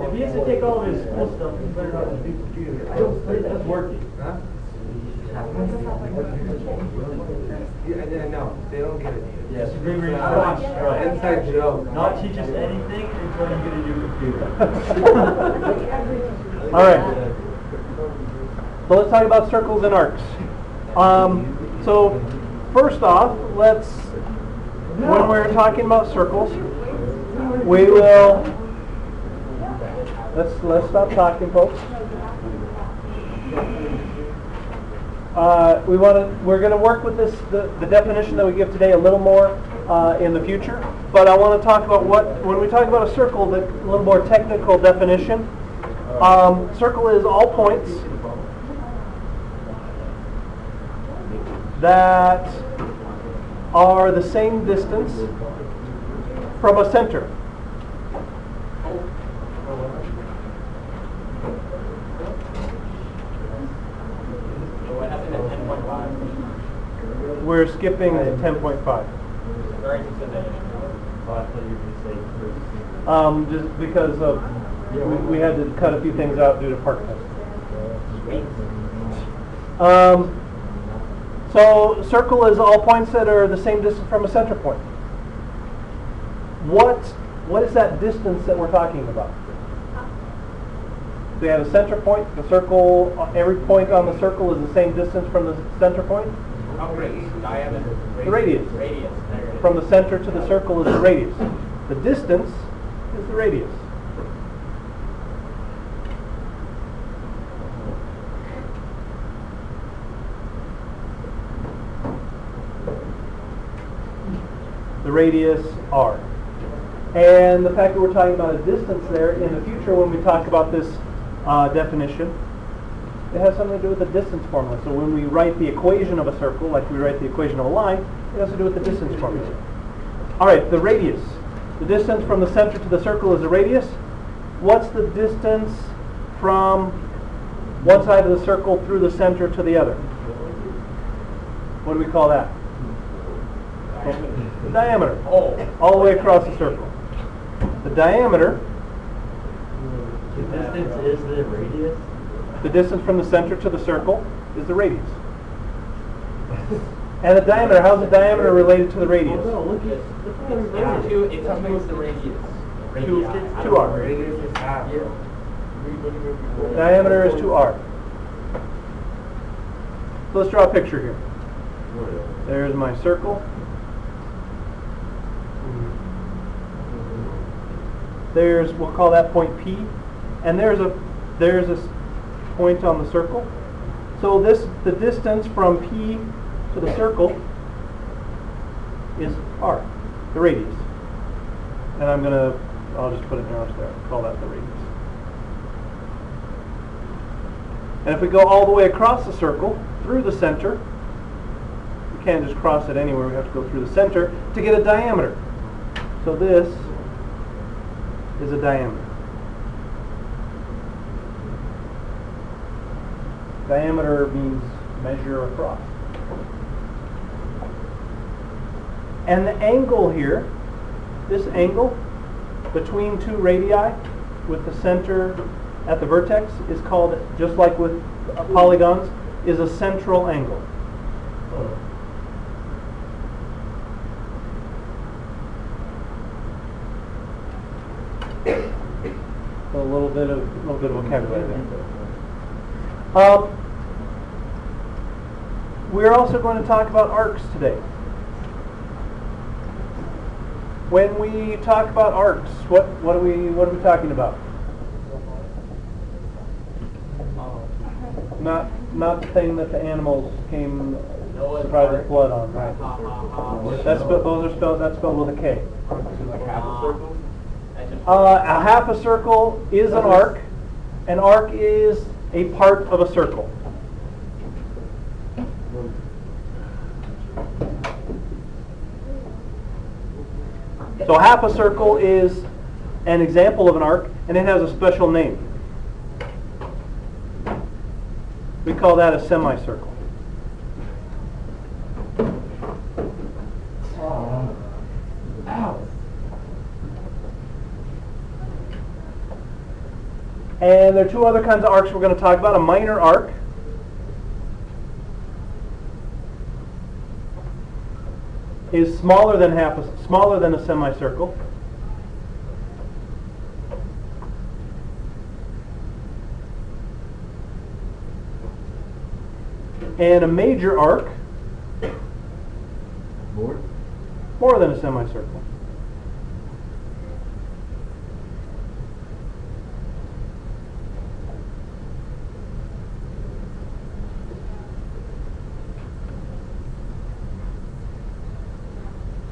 If he has to take all of his school stuff, he better not use the computer. That's working. Huh? Yeah, no, they don't get it. Yes, right. Inside joke. Not teach us anything until you get a new computer. All right. So let's talk about circles and arcs. So first off, when we're talking about circles, we will, let's stop talking, folks. We're going to work with the definition that we give today a little more in the future. But I want to talk about when we talk about a circle, a little more technical definition. Circle is all points that are the same distance from a center. We're skipping to 10.5. Just because of we had to cut a few things out due to park time. So circle is all points that are the same distance from a center point. What is that distance that we're talking about? They have a center point. The circle, every point on the circle is the same distance from the center point. Diameter. The radius. From the center to the circle is the radius. The distance is the radius. The radius r. And the fact that we're talking about a distance there, in the future when we talk about this definition, it has something to do with the distance formula. So when we write the equation of a circle, like we write the equation of a line, it has to do with the distance formula. All right, the radius. The distance from the center to the circle is the radius. What's the distance from one side of the circle through the center to the other? What do we call that? The diameter. All the way across the circle. The diameter. The distance is the radius? The distance from the center to the circle is the radius. And the diameter, how's the diameter related to the radius? Oh, no, look at It's almost the radius. 2r. Radius is half. Diameter is 2r. So let's draw a picture here. There's my circle. We'll call that point P. And there's a point on the circle. So the distance from P to the circle is r, the radius. And I'll just put it down there. Call that the radius. And if we go all the way across the circle, through the center, we can't just cross it anywhere, we have to go through the center to get a diameter. So this is a diameter. Diameter means measure across. And the angle here, this angle between two radii with the center at the vertex is called, just like with polygons, is a central angle. So a little bit of vocabulary there. We're also going to talk about arcs today. When we talk about arcs, what are we talking about? Not the thing that the animals came surprised with blood on, right? That's spelled with a K. A half a circle is an arc. An arc is a part of a circle. So half a circle is an example of an arc, and it has a special name. We call that a semicircle. And there are two other kinds of arcs we're going to talk about. A minor arc is smaller than a semicircle. And a major arc, more than a semicircle.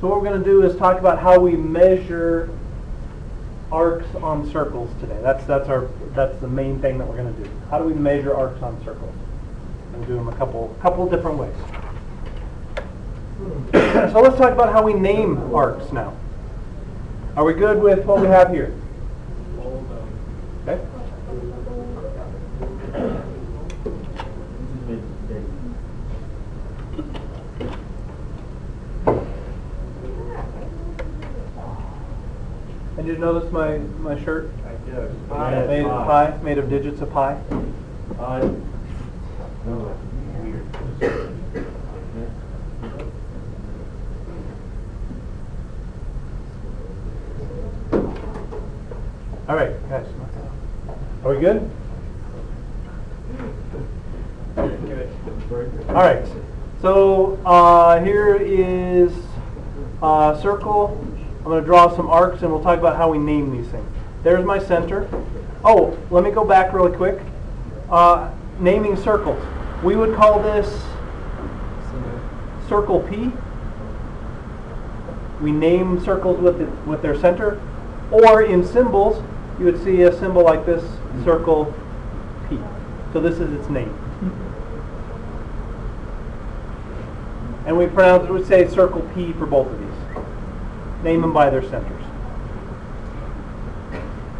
So what we're going to do is talk about how we measure arcs on circles today. That's the main thing that we're going to do. How do we measure arcs on circles? We'll do them a couple different ways. So let's talk about how we name arcs now. Are we good with what we have here? Okay. And did you notice my shirt? I did. Made of pi, made of digits of pi. No, weird. All right, guys. Are we good? All right. So here is a circle. I'm going to draw some arcs, and we'll talk about how we name these things. There's my center. Oh, let me go back really quick. Naming circles. We would call this circle P. We name circles with their center. Or in symbols, you would see a symbol like this, circle P. So this is its name. And we would say circle P for both of these. Name them by their centers.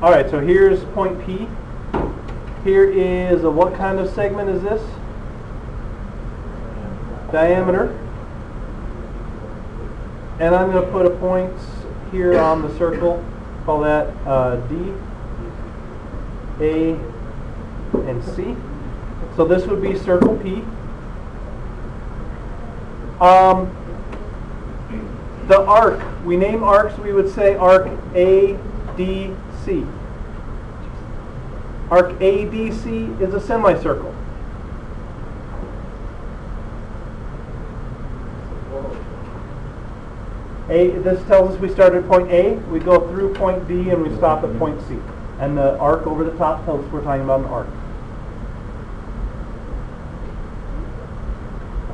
All right, so here's point P. Here is what kind of segment is this? Diameter. And I'm going to put a point here on the circle. Call that D, A, and C. So this would be circle P. The arc, we name arcs, we would say arc A, D, C. Arc ADC is a semicircle. This tells us we start at point A, we go through point D, and we stop at point C. And the arc over the top tells us we're talking about an arc.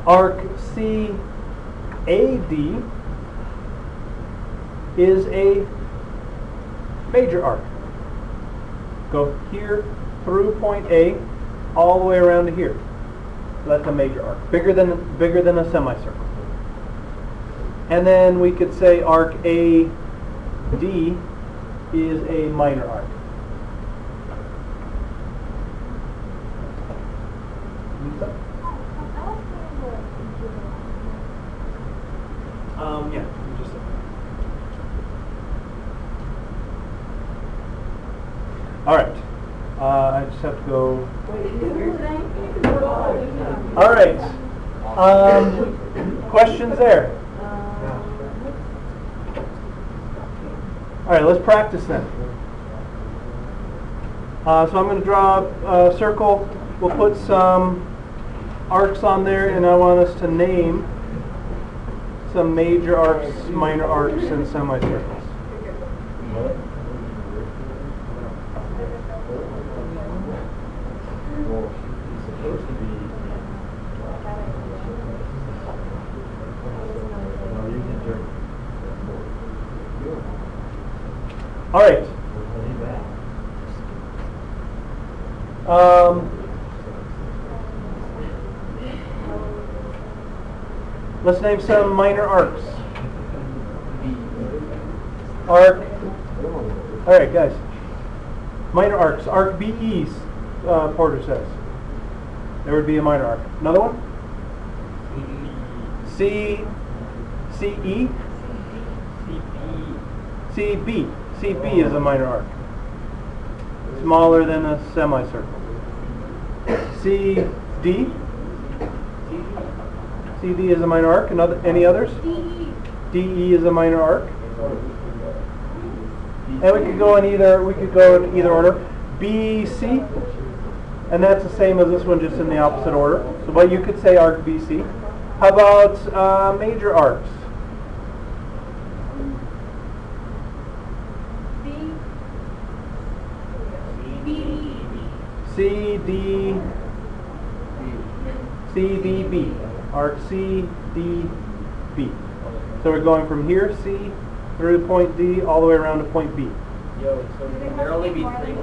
Arc CAD is a major arc. Go here through point A all the way around to here. So that's a major arc, bigger than a semicircle. And then we could say arc AD is a minor arc. Yeah, just all right. I just have to go. All right. Questions there? All right, let's practice then. So I'm going to draw a circle. We'll put some arcs on there, and I want us to name some major arcs, minor arcs, and semicircles. All right. Let's name some minor arcs. Arc. All right, guys. Minor arcs. Arc BE's, Porter says. There would be a minor arc. Another one? CE? CB. CB is a minor arc. Smaller than a semicircle. CD. CD is a minor arc. Any others? DE is a minor arc. And we could go in either order. BC, and that's the same as this one, just in the opposite order. So, but you could say arc BC. How about major arcs? CDB. Arc CDB. So we're going from here, C, through point D, all the way around to point B. Yo, so can there only be 3? Can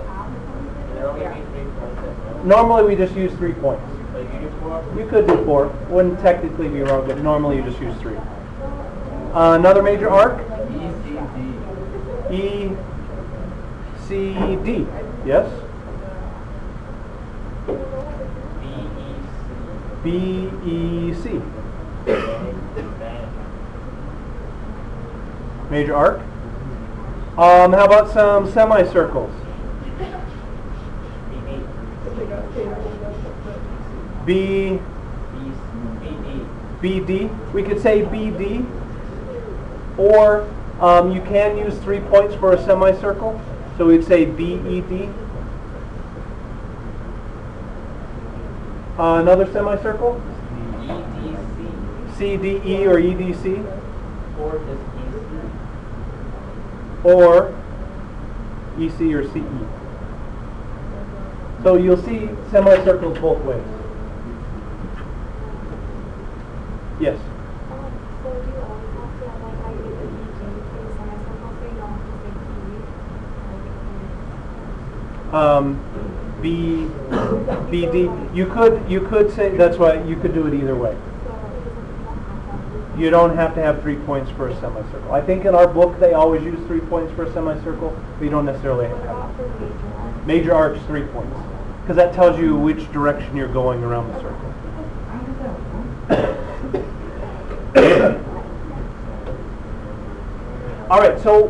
there only be 3 points? Normally we just use 3 points. Like you do 4? You could do 4. Wouldn't technically be wrong, but normally you just use 3. Another major arc? ECD. Yes? BEC. Major arc. How about some semicircles? BD. We could say BD, or you can use 3 points for a semicircle, so we'd say BED. Another semicircle? CDE or EDC? Or EC or CE. So you'll see semicircles both ways. Yes? So do you always have to have like either the EG for the semicircle, so you don't have to say BD. You could say, that's why you could do it either way. You don't have to have 3 points for a semicircle. I think in our book they always use 3 points for a semicircle, but you don't necessarily have to have it. Major arcs, 3 points, because that tells you which direction you're going around the circle. All right, so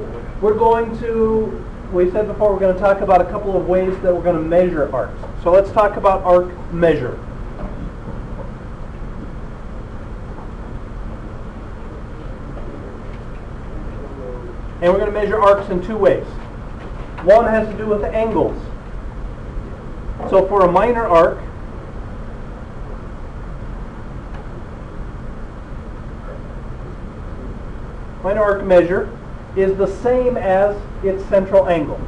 we said before we're going to talk about a couple of ways that we're going to measure arcs. So let's talk about arc measure. And we're going to measure arcs in 2 ways. One has to do with angles. So for a minor arc, measure is the same as its central angle.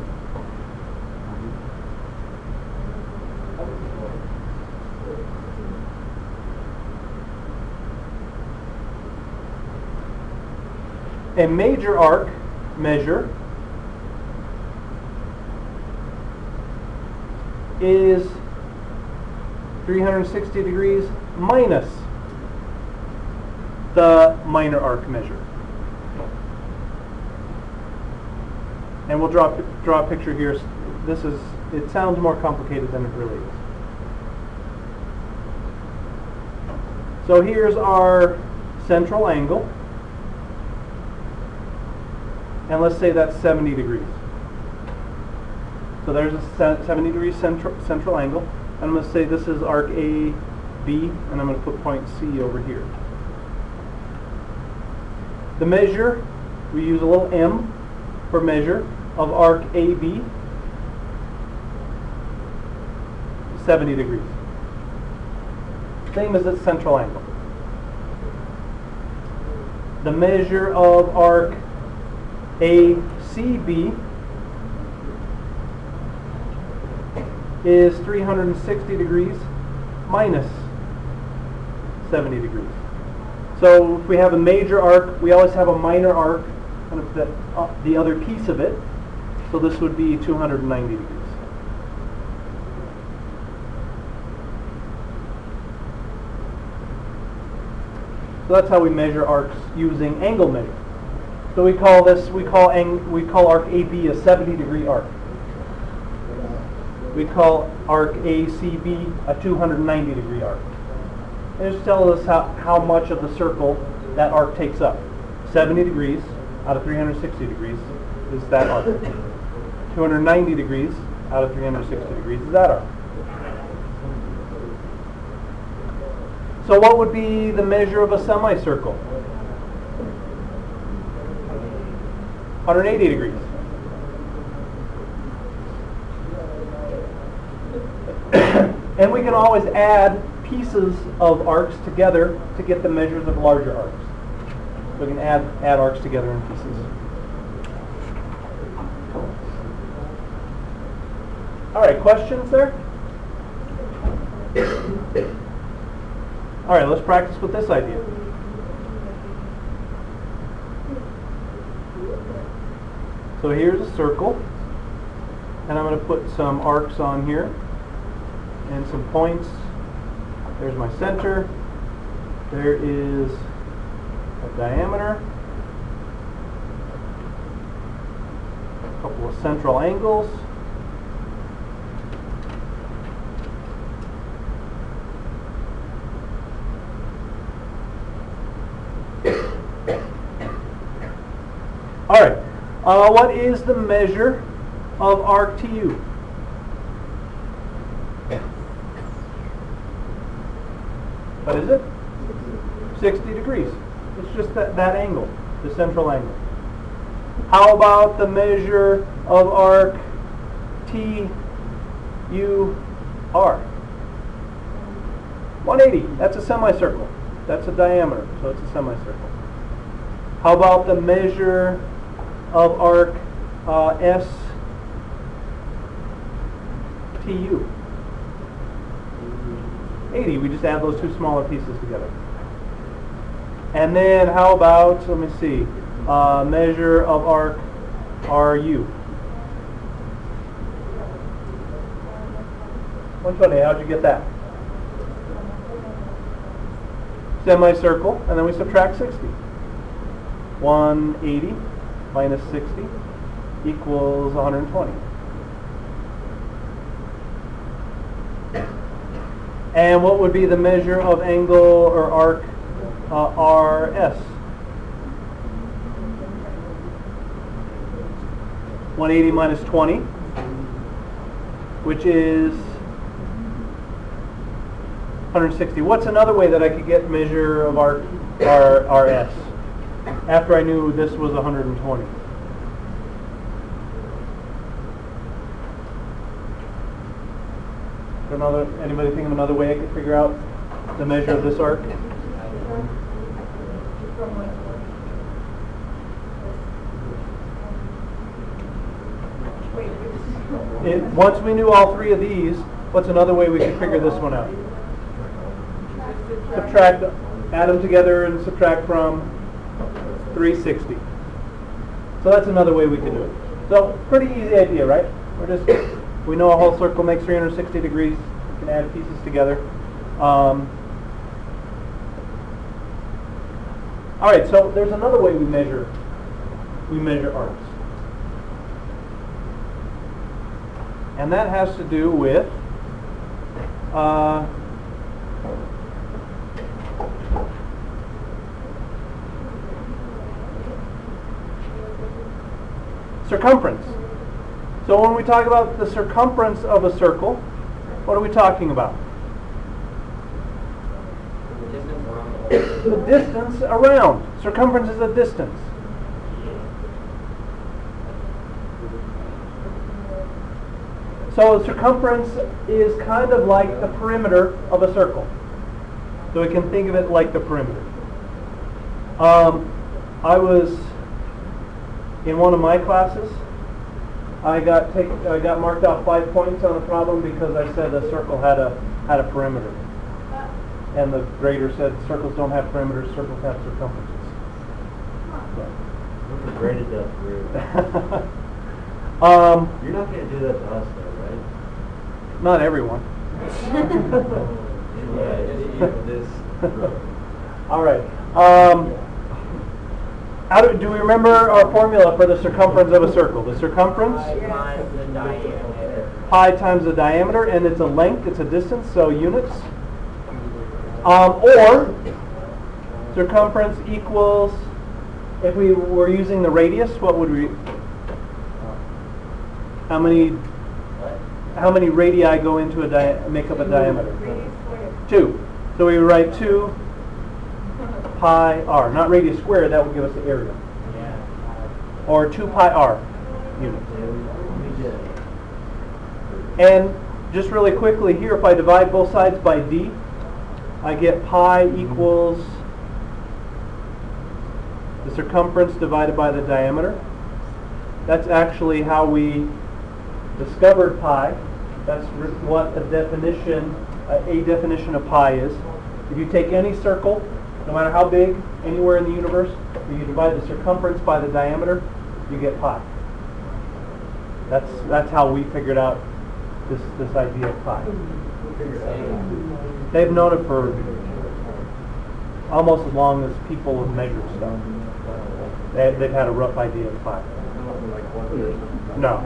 A major arc measure is 360 degrees minus the minor arc measure. And we'll draw a picture here. It sounds more complicated than it really is. So here's our central angle. And let's say that's 70 degrees. So there's a 70 degree central angle. And I'm going to say this is arc A, B, and I'm going to put point C over here. The measure, we use a little m for measure of arc AB, 70 degrees. Same as its central angle. The measure of arc ACB is 360 degrees minus 70 degrees. So if we have a major arc, we always have a minor arc, kind of the other piece of it. So this would be 290 degrees. So that's how we measure arcs using angle measure. So we call arc AB a 70 degree arc. We call arc ACB a 290 degree arc. And it just tells us how much of the circle that arc takes up. 70 degrees out of 360 degrees is that arc. 290 degrees out of 360 degrees is that arc. So what would be the measure of a semicircle? 180 degrees. And we can always add pieces of arcs together to get the measures of larger arcs. We can add arcs together in pieces. All right, questions there? All right, let's practice with this idea. So here's a circle, and I'm going to put some arcs on here and some points. There's my center. There is a diameter, a couple of central angles. All right. What is the measure of arc TU? What is it? 60 degrees. It's just that angle, the central angle. How about the measure of arc TUR? 180. That's a semicircle. That's a diameter, so it's a semicircle. How about the measure of arc STU? 80. We just add those two smaller pieces together. And then how about, let me see, measure of arc RU? 120. How'd you get that? Semicircle, and then we subtract 60. 180 minus 60 equals 120. And what would be the measure of angle or arc RS? 180 minus 20, which is 160. What's another way that I could get measure of arc RS after I knew this was 120? Anybody think of another way I could figure out the measure of this arc? Once we knew all three of these, what's another way we could figure this one out? Subtract, add them together and subtract from 360. So that's another way we could do it. So pretty easy idea, right? We know a whole circle makes 360 degrees. We can add pieces together. All right, so there's another way we measure arcs. And that has to do with circumference. So when we talk about the circumference of a circle, what are we talking about? The distance around. Circumference is a distance. So circumference is kind of like the perimeter of a circle. So we can think of it like the perimeter. I was in one of my classes. I got marked off 5 points on a problem because I said a circle had a perimeter, and the grader said circles don't have perimeters, circles have circumferences. Those are graded down through. You're not going to do that to us, though, right? Not everyone. All right. Do we remember our formula for the circumference of a circle? The circumference? Times the diameter. Pi times the diameter, and it's a length, it's a distance, so units. Or circumference equals if we were using the radius, what would we? How many radii go into make up a diameter? Radius squared. 2. So we would write 2 pi r, not radius squared. That would give us the area, or 2 pi r units. And just really quickly here, if I divide both sides by d, I get pi equals the circumference divided by the diameter. That's actually how we discovered pi. That's what a definition of pi is. If you take any circle, no matter how big, anywhere in the universe, you divide the circumference by the diameter, you get pi. That's how we figured out this idea of pi. They've known it for almost as long as people have measured stuff. They've had a rough idea of pi. No.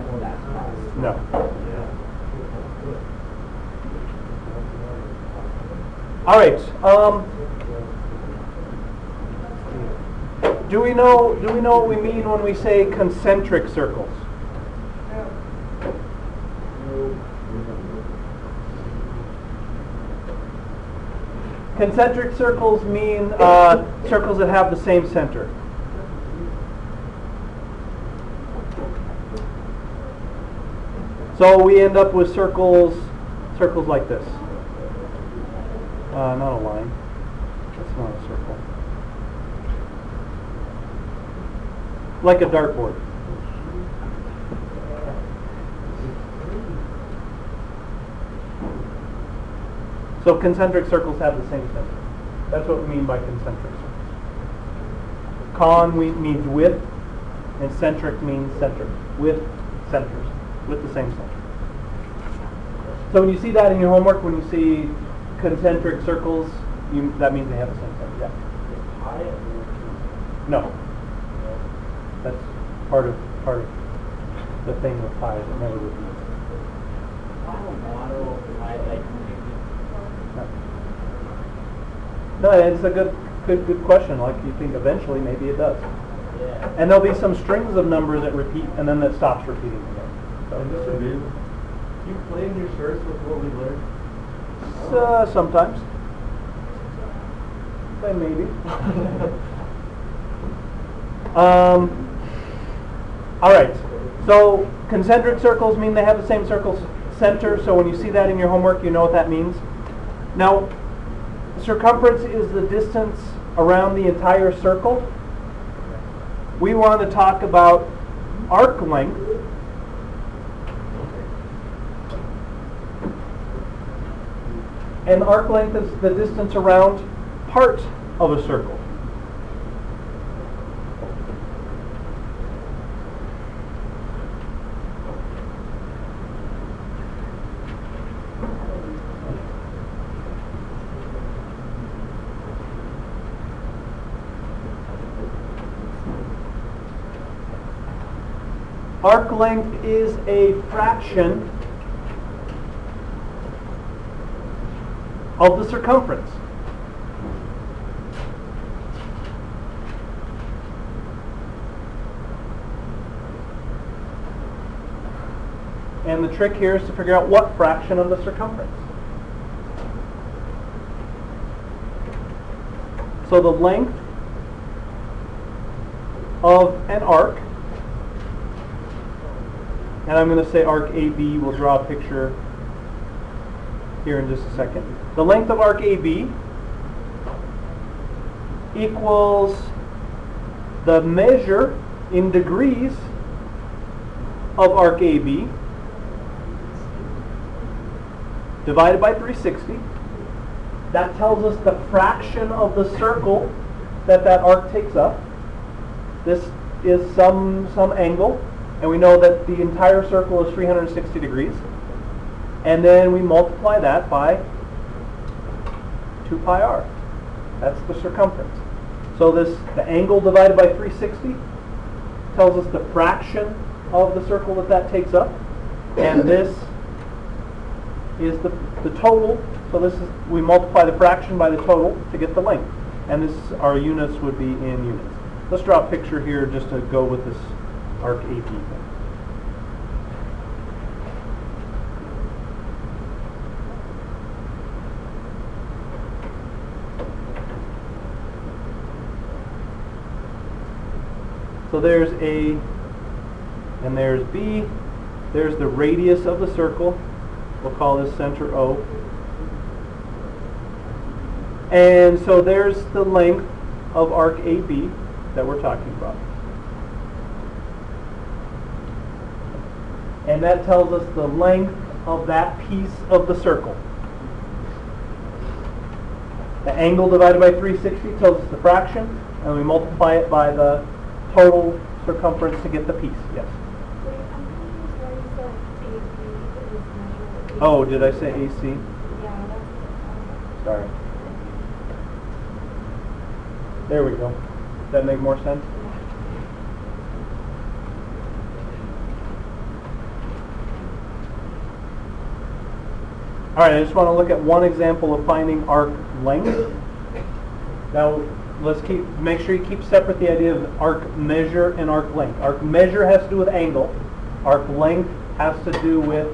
All right. Do we know what we mean when we say concentric circles? Concentric circles mean circles that have the same center. So we end up with circles like this. Not a line. That's not a circle. Like a dartboard. So concentric circles have the same center. That's what we mean by concentric circles. Con means with, and centric means center. With centers. With the same center. So when you see that in your homework, when you see concentric circles, that means they have the same center. Yeah. No. That's part of the thing with pi. It never would be. No, it's a good question. Like you think eventually maybe it does. Yeah. And there'll be some strings of numbers that repeat, and then that stops repeating again. You play in your shirts with what we learned? Sometimes. Then maybe. All right. So concentric circles mean they have the same circle center. So when you see that in your homework, you know what that means. Now, circumference is the distance around the entire circle. We want to talk about arc length. And arc length is the distance around part of a circle. Arc length is a fraction of the circumference. And the trick here is to figure out what fraction of the circumference. So the length of an arc, and I'm going to say arc AB, we'll draw a picture here in just a second. The length of arc AB equals the measure in degrees of arc AB divided by 360. That tells us the fraction of the circle that arc takes up. This is some angle, and we know that the entire circle is 360 degrees. And then we multiply that by 2 pi r. That's the circumference. So the angle divided by 360 tells us the fraction of the circle that takes up. And this is the total. So we multiply the fraction by the total to get the length. And our units would be in units. let's draw a picture here just to go with this arc AB thing. So there's A and there's B. There's the radius of the circle. We'll call this center O. And so there's the length of arc AB that we're talking about. And that tells us the length of that piece of the circle. The angle divided by 360 tells us the fraction, and we multiply it by the total circumference to get the piece. Yes? Wait, I'm confused why you said AB is measured. Oh, did I say AC? Yeah, that's Sorry. There we go. Does that make more sense? All right, I just want to look at one example of finding arc length. Now, make sure you keep separate the idea of arc measure and arc length. Arc measure has to do with angle. Arc length has to do with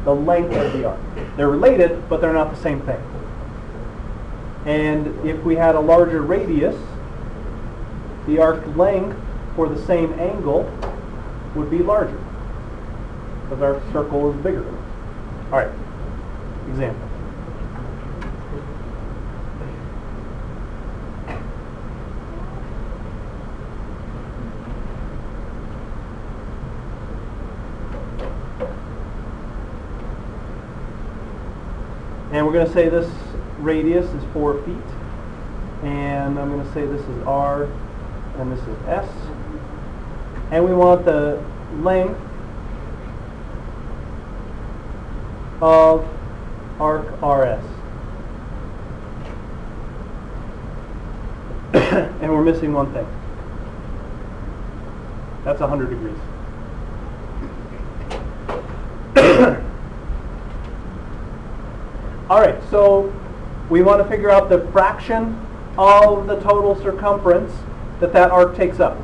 the length of the arc. They're related, but they're not the same thing. And if we had a larger radius, the arc length for the same angle would be larger because our circle is bigger. All right, example. And we're going to say this radius is 4 feet. And I'm going to say this is R and this is S. And we want the length of arc RS. And we're missing one thing. That's 100 degrees. All right, so we want to figure out the fraction of the total circumference that arc takes up.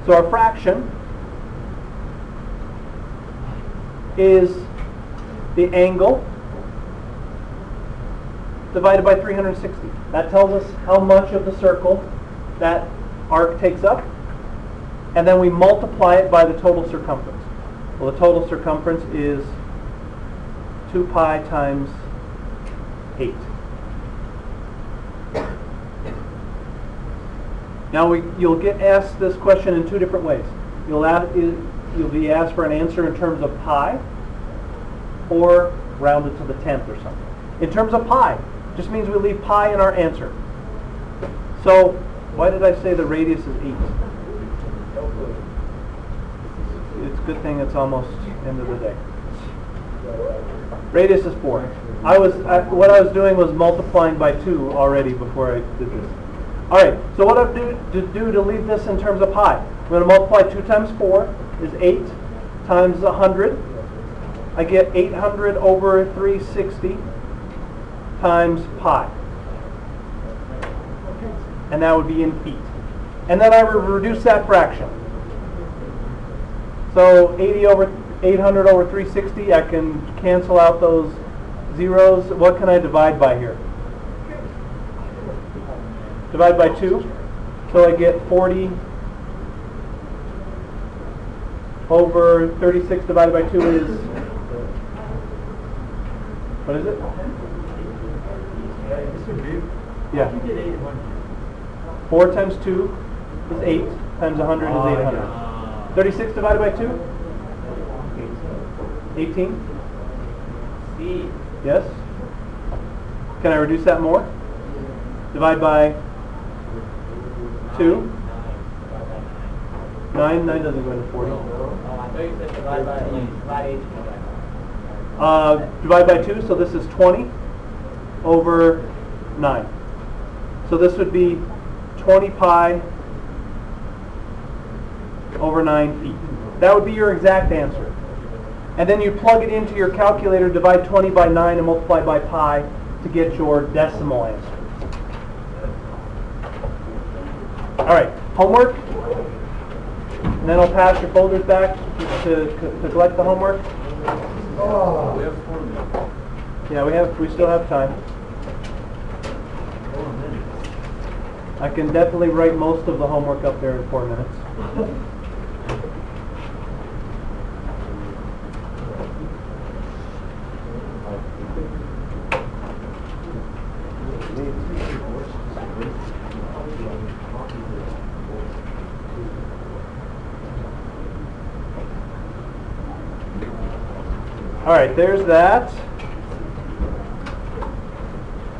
So our fraction is the angle divided by 360. That tells us how much of the circle that arc takes up, and then we multiply it by the total circumference. Well, the total circumference is 2 pi times 8. Now you'll get asked this question in two different ways. You'll be asked for an answer in terms of pi, or rounded to the 10th or something. In terms of pi, just means we leave pi in our answer. So why did I say the radius is 8? It's a good thing it's almost end of the day. Radius is 4. What I was doing was multiplying by 2 already before I did this. All right, so what I do to leave this in terms of pi, I'm going to multiply 2 times 4 is 8 times 100. I get 800 over 360 times pi. And that would be in feet. And then I reduce that fraction. So 800 over 360, I can cancel out those zeros. What can I divide by here? Divide by 2. So I get 40 over 36 divided by 2 is, what is it? Yeah. 4 times 2 is 8, times 100 is 800. 36 divided by 2? 18? C. Yes? Can I reduce that more? Divide by 2? 9 doesn't go into 40. Oh, I thought you said divide by 8. Divide by 2, so this is 20 over 9. So this would be 20 pi over 9 feet. That would be your exact answer. And then you plug it into your calculator, divide 20 by 9 and multiply by pi to get your decimal answer. All right. homework. And then I'll pass your folders back to collect the homework. We have 4 minutes. Yeah, we still have time. I can definitely write most of the homework up there in 4 minutes. All right, there's that.